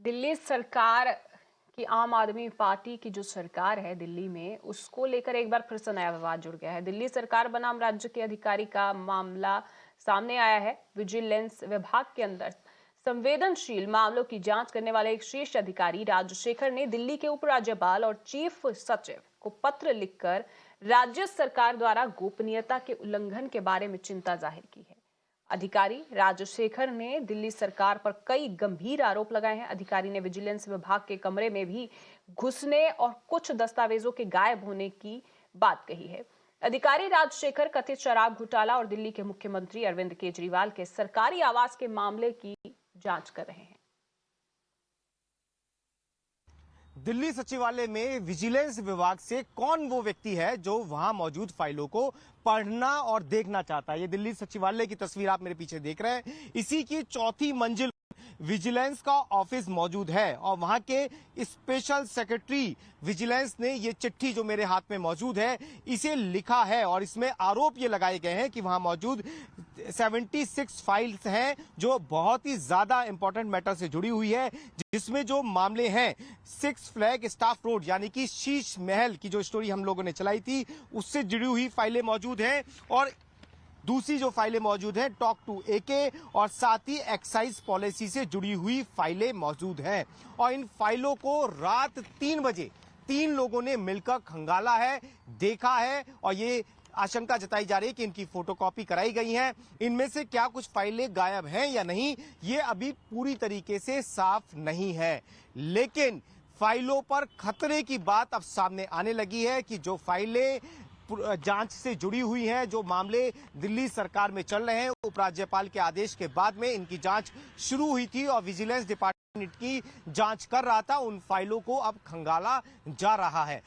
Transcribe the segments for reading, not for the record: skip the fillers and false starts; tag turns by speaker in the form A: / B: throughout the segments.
A: दिल्ली सरकार की आम आदमी पार्टी की जो सरकार है दिल्ली में, उसको लेकर एक बार फिर से नया विवाद जुड़ गया है। दिल्ली सरकार बनाम राज्य के अधिकारी का मामला सामने आया है। विजिलेंस विभाग के अंदर संवेदनशील मामलों की जांच करने वाले एक शीर्ष अधिकारी राजशेखर ने दिल्ली के उपराज्यपाल और चीफ सचिव को पत्र लिखकर राज्य सरकार द्वारा गोपनीयता के उल्लंघन के बारे में चिंता जाहिर की है। अधिकारी राजशेखर ने दिल्ली सरकार पर कई गंभीर आरोप लगाए हैं। अधिकारी ने विजिलेंस विभाग के कमरे में भी घुसने और कुछ दस्तावेजों के गायब होने की बात कही है। अधिकारी राजशेखर कथित शराब घोटाला और दिल्ली के मुख्यमंत्री अरविंद केजरीवाल के सरकारी आवास के मामले की जांच कर रहे हैं।
B: दिल्ली सचिवालय में विजिलेंस विभाग से कौन वो व्यक्ति है जो वहां मौजूद फाइलों को पढ़ना और देखना चाहता है। ये दिल्ली सचिवालय की तस्वीर आप मेरे पीछे देख रहे हैं। इसी की चौथी मंजिल विजिलेंस का ऑफिस मौजूद है और वहां के स्पेशल सेक्रेटरी विजिलेंस ने ये चिट्ठी जो मेरे हाथ में मौजूद है इसे लिखा है और इसमें आरोप ये लगाए गए हैं कि वहां मौजूद 76 फाइल्स हैं जो बहुत ही ज्यादा इंपॉर्टेंट मैटर से जुड़ी हुई है, जिसमें जो मामले हैं 6 फ्लैग स्टाफ रोड यानी कि शीश महल की जो स्टोरी हम लोगों ने चलाई थी उससे जुड़ी हुई फाइलें मौजूद हैं और दूसरी जो फाइलें मौजूद हैं टॉक टू एके और साथ ही एक्साइज पॉलिसी से जुड़ी हुई फाइलें मौजूद हैं। और इन फाइलों को रात 3 बजे 3 लोगों ने मिलकर खंगाला है, देखा है और ये आशंका जताई जा रही है कि इनकी फोटोकॉपी कराई गई है। इनमें से क्या कुछ फाइलें गायब हैं या नहीं, ये अभी पूरी तरीके से साफ नहीं है, लेकिन फाइलों पर खतरे की बात अब सामने आने लगी है कि जो फाइलें जांच से जुड़ी हुई हैं, जो मामले दिल्ली सरकार में चल रहे हैं, उपराज्यपाल के आदेश के बाद में इनकी जांच शुरू हुई थी और विजिलेंस डिपार्टमेंट की जांच कर रहा था, उन फाइलों को अब खंगाला जा रहा है।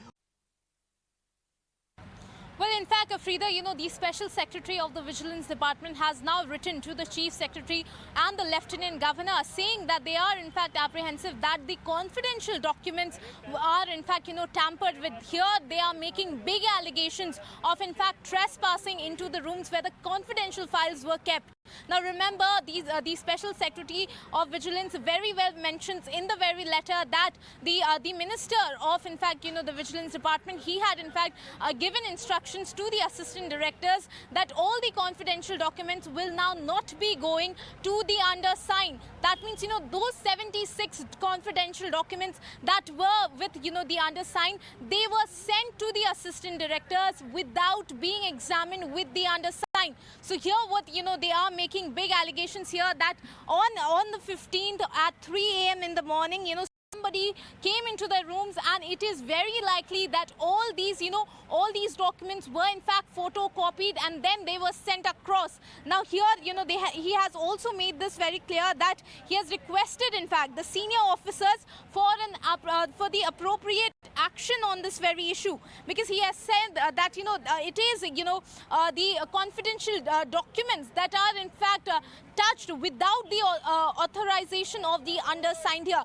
C: Well, in fact, Afrida, the Special Secretary of the Vigilance Department has now written to the Chief Secretary and the Lieutenant Governor saying that they are, in fact, apprehensive that the confidential documents are, in fact, tampered with. Here, they are making big allegations of, in fact, trespassing into the rooms where the confidential files were kept. Now, remember, the Special Secretary of Vigilance very well mentions in the very letter that the Minister of, in fact, the Vigilance Department, he had, in fact, given instructions to the Assistant Directors that all the confidential documents will now not be going to the undersigned. That means, those 76 confidential documents that were with, the undersigned, they were sent to the Assistant Directors without being examined with the undersigned. So here what, they are making big allegations here that on the 15th at 3 a.m. in the morning, somebody came into their rooms and it is very likely that all these documents were in fact photocopied and then they were sent across. Now here, he has also made this very clear that he has requested in fact the senior officers for the appropriate action on this very issue, because he has said that it is the confidential documents that are in fact touched without the authorization of the undersigned here.